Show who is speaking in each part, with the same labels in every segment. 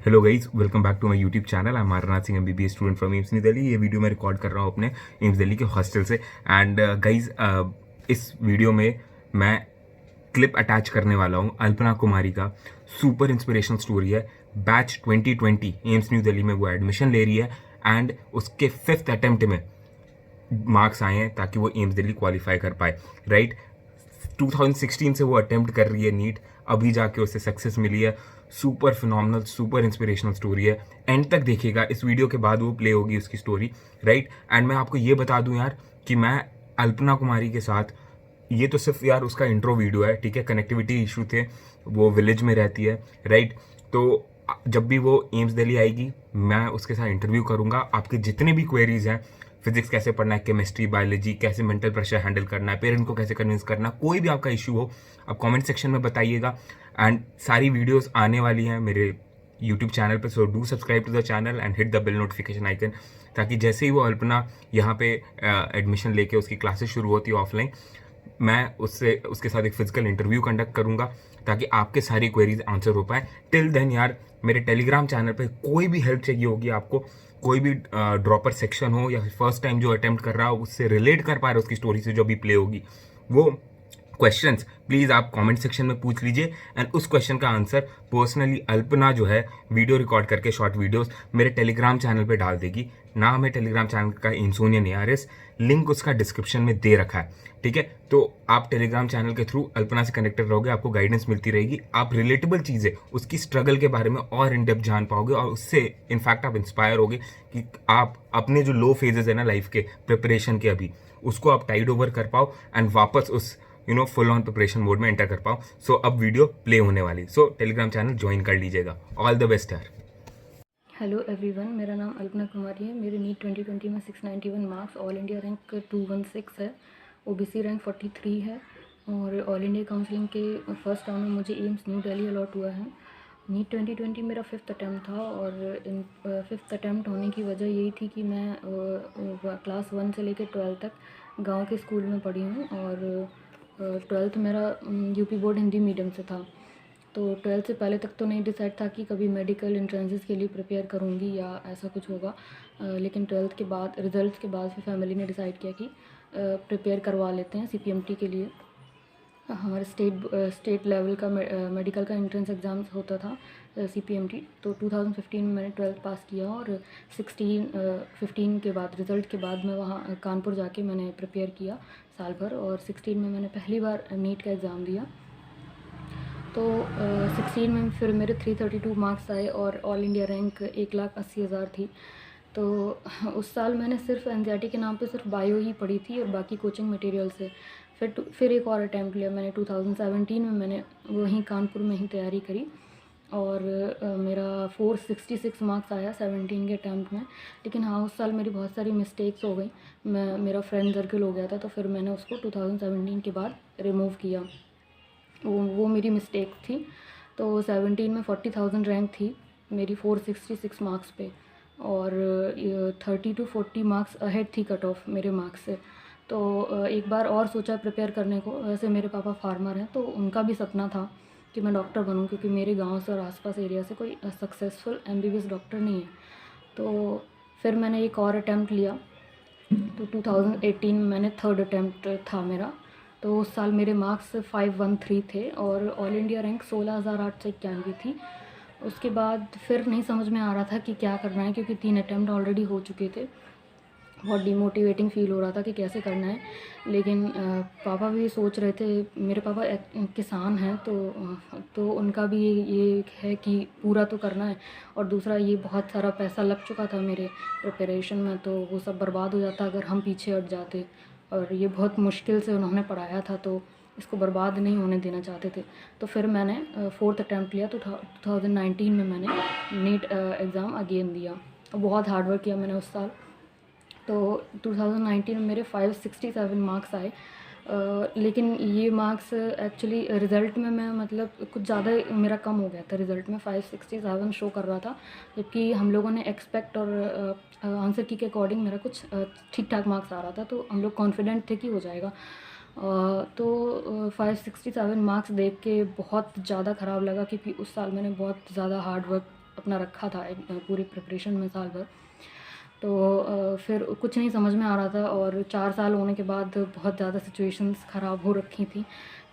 Speaker 1: Hello guys, welcome back to my YouTube channel. I am Aarnath Singh, MBBS student from AIIMS New Delhi. ये video मैं record कर रहा हूँ अपने एम्स दिल्ली के हॉस्टल से। एंड गाइज, इस वीडियो में मैं क्लिप अटैच करने वाला हूँ अल्पना कुमारी का। सुपर इंस्पिरेशनल स्टोरी है। बैच 2020 एम्स न्यू दिल्ली में वो एडमिशन ले रही है एंड उसके 5th अटेम्प्ट में मार्क्स आए हैं ताकि वो एम्स दिल्ली क्वालिफाई कर पाए, राइट। 2016 से वो अटेम्प्ट कर रही है नीट, अभी जाके उसे सक्सेस मिली है। Super phenomenal, super inspirational story है। एंड तक देखिएगा, इस वीडियो के बाद वो प्ले होगी उसकी स्टोरी, राइट। एंड मैं आपको ये बता दूं यार कि मैं अल्पना कुमारी के साथ, ये तो सिर्फ यार उसका इंट्रो वीडियो है, ठीक है। कनेक्टिविटी इशू थे, वो विलेज में रहती है, राइट। तो जब भी वो एम्स दिल्ली आएगी मैं उसके साथ इंटरव्यू करूंगा। आपके जितने भी क्वेरीज हैं, फिजिक्स कैसे पढ़ना है, केमिस्ट्री, बायोलॉजी, कैसे मेंटल प्रेशर हैंडल करना है, पेरेंट को कैसे कन्विंस करना, कोई भी आपका इशू हो आप कमेंट सेक्शन में बताइएगा। एंड सारी वीडियोस आने वाली हैं मेरे यूट्यूब चैनल पे, so do subscribe to the channel and hit the bell notification icon, ताकि जैसे ही वो अल्पना यहाँ पे एडमिशन लेके उसकी क्लासेस शुरू होती है ऑफलाइन, मैं उसके साथ एक फिजिकल इंटरव्यू कंडक्ट करूंगा ताकि आपके सारी क्वेरीज आंसर हो पाए। टिल देन यार, मेरे टेलीग्राम चैनल पे कोई भी हेल्प चाहिए होगी आपको, कोई भी ड्रॉपर सेक्शन हो या फर्स्ट टाइम जो अटेम्प्ट कर रहा हो उससे रिलेट कर पा रहे हो उसकी स्टोरी से जो भी प्ले होगी, वो क्वेश्चंस प्लीज़ आप कमेंट सेक्शन में पूछ लीजिए। एंड उस क्वेश्चन का आंसर पर्सनली अल्पना जो है वीडियो रिकॉर्ड करके शॉर्ट वीडियोस मेरे टेलीग्राम चैनल पे डाल देगी। नाम है टेलीग्राम चैनल का इंसोनिया ARS, लिंक उसका डिस्क्रिप्शन में दे रखा है, ठीक है। तो आप टेलीग्राम चैनल के थ्रू अल्पना से कनेक्टेड रहोगे, आपको गाइडेंस मिलती रहेगी, आप रिलेटेबल चीज़ें, उसकी स्ट्रगल के बारे में और इन डेप्थ जान पाओगे और उससे इनफैक्ट आप इंस्पायर होगे कि आप अपने जो लो फेजेस है ना लाइफ के प्रिपरेशन के, अभी उसको आप टाइड ओवर कर पाओ एंड वापस उस फुल ऑन प्रिपरेशन मोड में एंटर कर पाओ। सो अब वीडियो प्ले होने वाली, सो टेलीग्राम चैनल ज्वाइन कर लीजिएगा। ऑल द बेस्ट यार।
Speaker 2: हेलो एवरीवन, मेरा नाम अल्पना कुमारी है। मेरे नीट 2020 में 691 मार्क्स, ऑल इंडिया रैंक 216 है, ओबीसी रैंक 43 है और ऑल इंडिया काउंसलिंग के फर्स्ट राउंड में मुझे एम्स न्यू दिल्ली अलॉट हुआ है। नीट 2020 मेरा 5th अटैम्प्ट था और इन 5th अटैम्प्ट होने की वजह यही थी कि मैं क्लास 1 से लेकर 12 तक गांव के स्कूल में पढ़ी हूँ और 12th मेरा यूपी बोर्ड हिंदी मीडियम से था। तो 12th से पहले तक तो नहीं डिसाइड था कि कभी मेडिकल एंट्रेंसेस के लिए प्रिपेयर करूँगी या ऐसा कुछ होगा, लेकिन 12th के बाद, रिजल्ट्स के बाद फिर फैमिली ने डिसाइड किया कि प्रिपेयर करवा लेते हैं सीपीएमटी के लिए। हमारे स्टेट लेवल का मेडिकल का एंट्रेंस एग्ज़ाम होता था सीपीएमटी। तो 2015 में मैंने 12th पास किया और 15 के बाद, रिज़ल्ट के बाद, मैं वहाँ कानपुर जाके मैंने प्रिपेयर किया साल भर और 16 में मैंने पहली बार नीट का एग्ज़ाम दिया। तो 16 में फिर मेरे 332 मार्क्स आए और ऑल इंडिया रैंक 1,80,000 थी। तो उस साल मैंने सिर्फ एनसीईआरटी के नाम पे सिर्फ बायो ही पढ़ी थी और बाकी कोचिंग मटेरियल से। फिर एक और अटैम्प्ट लिया मैंने 2017 में, मैंने वहीं कानपुर में ही तैयारी करी और मेरा 466 मार्क्स आया 17 के अटैम्प्ट में। लेकिन हाँ, उस साल मेरी बहुत सारी मिस्टेक्स हो गई, मेरा फ्रेंड सर्कल हो गया था, तो फिर मैंने उसको 2017 के बाद रिमूव किया। वो मेरी मिस्टेक थी। तो 17 में 40,000 रैंक थी मेरी 466 मार्क्स पे और 30 to 40 मार्क्स अहेड थी कट ऑफ मेरे मार्क्स से। तो एक बार और सोचा प्रिपेयर करने को। वैसे मेरे पापा फार्मर हैं तो उनका भी सपना था कि मैं डॉक्टर बनूं, क्योंकि मेरे गांव से और आसपास एरिया से कोई सक्सेसफुल एमबीबीएस डॉक्टर नहीं है। तो फिर मैंने एक और अटैम्प्ट लिया। तो 2018 में मैंने 3rd अटैम्प्ट था मेरा। तो उस साल मेरे मार्क्स 513 थे और ऑल इंडिया रैंक 16,891 थी। उसके बाद फिर नहीं समझ में आ रहा था कि क्या करना है, क्योंकि 3 अटैम्प्ट ऑलरेडी हो चुके थे। बहुत डिमोटिवेटिंग फ़ील हो रहा था कि कैसे करना है। लेकिन पापा भी सोच रहे थे, मेरे पापा किसान हैं तो उनका भी ये है कि पूरा तो करना है, और दूसरा ये बहुत सारा पैसा लग चुका था मेरे प्रिपरेशन में, तो वो सब बर्बाद हो जाता अगर हम पीछे हट जाते। और ये बहुत मुश्किल से उन्होंने पढ़ाया था, तो इसको बर्बाद नहीं होने देना चाहते थे। तो फिर मैंने 4th अटैम्प्ट लिया। तो 2019 में मैंने नीट एग्ज़ाम अगेन दिया। बहुत हार्ड वर्क किया मैंने उस साल। तो 2019 में मेरे 567 मार्क्स आए। लेकिन ये मार्क्स एक्चुअली रिज़ल्ट में मैं, मतलब कुछ ज़्यादा मेरा कम हो गया था। रिज़ल्ट में 567 शो कर रहा था, जबकि हम लोगों ने एक्सपेक्ट और आंसर की के अकॉर्डिंग मेरा कुछ ठीक ठाक मार्क्स आ रहा था, तो हम लोग कॉन्फिडेंट थे कि हो जाएगा। तो 567 मार्क्स देख के बहुत ज़्यादा ख़राब लगा, क्योंकि उस साल मैंने बहुत ज़्यादा हार्ड वर्क अपना रखा था पूरी प्रिपरेशन में साल भर। तो फिर कुछ नहीं समझ में आ रहा था, और 4 साल होने के बाद बहुत ज़्यादा सिचुएशंस ख़राब हो रखी थी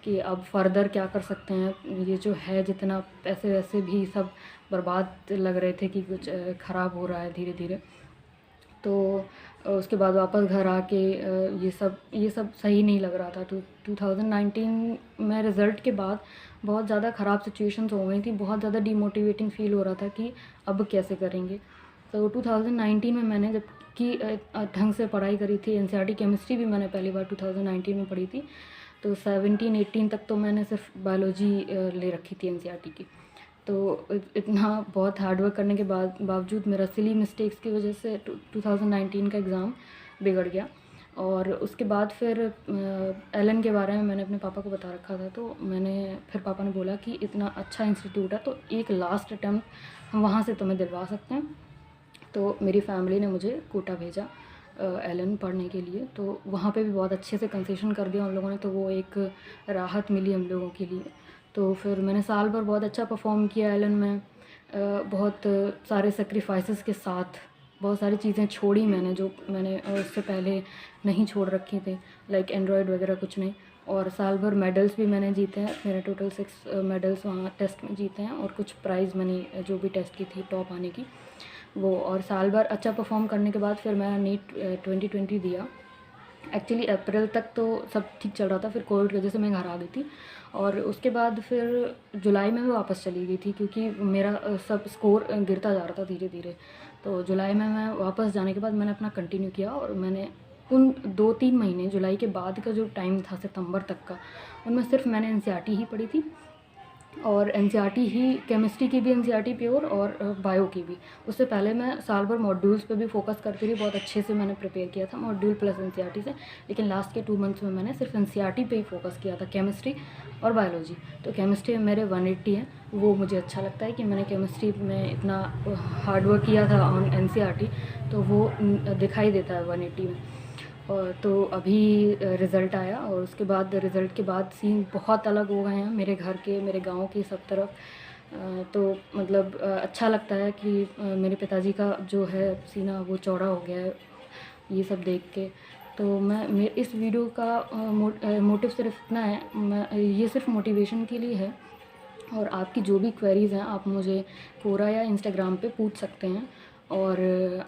Speaker 2: कि अब फर्दर क्या कर सकते हैं। ये जो है जितना पैसे वैसे भी सब बर्बाद लग रहे थे कि कुछ ख़राब हो रहा है धीरे धीरे। तो उसके बाद वापस घर आके ये सब सही नहीं लग रहा था। तो 2019 में रिज़ल्ट के बाद बहुत ज़्यादा ख़राब सिचुएशंस हो गई थी, बहुत ज़्यादा डीमोटिवेटिंग फ़ील हो रहा था कि अब कैसे करेंगे। तो 2019 में मैंने जबकि ढंग से पढ़ाई करी थी, एनसीईआरटी केमिस्ट्री भी मैंने पहली बार 2019 में पढ़ी थी। तो 17-18 तक तो मैंने सिर्फ बायोलॉजी ले रखी थी एनसीईआरटी की। तो इतना बहुत हार्ड वर्क करने के बावजूद मेरा सिली मिस्टेक्स की वजह से 2019 का एग्ज़ाम बिगड़ गया। और उसके बाद फिर एलन के बारे में मैंने अपने पापा को बता रखा था। तो फिर पापा ने बोला कि इतना अच्छा इंस्टीट्यूट है तो एक लास्ट अटैम्प्ट हम वहाँ से तुम्हें दिलवा सकते हैं। तो मेरी फैमिली ने मुझे कोटा भेजा एलन पढ़ने के लिए। तो वहाँ पे भी बहुत अच्छे से कंसेशन कर दिया उन लोगों ने, तो वो एक राहत मिली हम लोगों के लिए। तो फिर मैंने साल भर बहुत अच्छा परफॉर्म किया एलन में, बहुत सारे सेक्रीफाइसेस के साथ बहुत सारी चीज़ें छोड़ी मैंने जो मैंने उससे पहले नहीं छोड़ रखी थी, लाइक एंड्रॉयड वगैरह कुछ नहीं। और साल भर मेडल्स भी मैंने जीते हैं, मेरे टोटल 6 मेडल्स वहाँ टेस्ट में जीते हैं, और कुछ प्राइज़ मनी जो भी टेस्ट की थी टॉप आने की वो। और साल भर अच्छा परफॉर्म करने के बाद फिर मैं नीट 2020 दिया। एक्चुअली अप्रैल तक तो सब ठीक चल रहा था, फिर कोविड की वजह से मैं घर आ गई थी। और उसके बाद फिर जुलाई में मैं वापस चली गई थी क्योंकि मेरा सब स्कोर गिरता जा रहा था धीरे धीरे। तो जुलाई में मैं वापस जाने के बाद मैंने अपना कंटिन्यू किया, और मैंने उन 2-3 महीने जुलाई के बाद का जो टाइम था सितंबर तक का, उनमें सिर्फ मैंने एनसीईआरटी ही पढ़ी थी। और एनसीईआरटी ही, केमिस्ट्री की भी एनसीईआरटी प्योर और बायो की भी। उससे पहले मैं साल भर मॉड्यूल्स पे भी फोकस करती रही, बहुत अच्छे से मैंने प्रिपेयर किया था मॉड्यूल प्लस एनसीईआरटी से। लेकिन लास्ट के 2 मंथ्स में मैंने सिर्फ एनसीईआरटी पे ही फोकस किया था, केमिस्ट्री और बायोलॉजी। तो केमिस्ट्री में मेरे 180 हैं, वो मुझे अच्छा लगता है कि मैंने केमिस्ट्री में इतना हार्ड वर्क किया था ऑन एनसीईआरटी, तो वो दिखाई देता है 180 में। और तो अभी रिज़ल्ट आया, और उसके बाद रिज़ल्ट के बाद सीन बहुत अलग हो गए हैं मेरे घर के, मेरे गांव के सब तरफ। तो मतलब अच्छा लगता है कि मेरे पिताजी का जो है सीना वो चौड़ा हो गया है ये सब देख के। तो मैं इस वीडियो का मोटिव सिर्फ इतना है, ये सिर्फ मोटिवेशन के लिए है। और आपकी जो भी क्वेरीज़ हैं आप मुझे कोरा या इंस्टाग्राम पे पूछ सकते हैं। और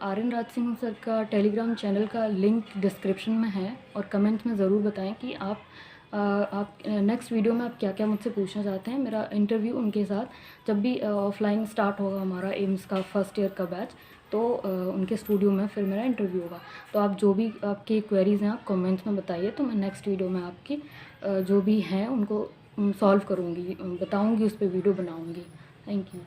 Speaker 2: आर्यन राज सिंह सर का टेलीग्राम चैनल का लिंक डिस्क्रिप्शन में है, और कमेंट में ज़रूर बताएं कि आप नेक्स्ट वीडियो में आप क्या क्या मुझसे पूछना चाहते हैं। मेरा इंटरव्यू उनके साथ जब भी ऑफलाइन स्टार्ट होगा हमारा एम्स का फर्स्ट ईयर का बैच, तो उनके स्टूडियो में फिर मेरा इंटरव्यू होगा। तो आप जो भी आपकी क्वेरीज़ हैं आप कमेंट्स में बताइए, तो मैं नेक्स्ट वीडियो में आपकी जो भी हैं उनको सॉल्व करूँगी, बताऊँगी, उस पर वीडियो बनाऊँगी। Thank you.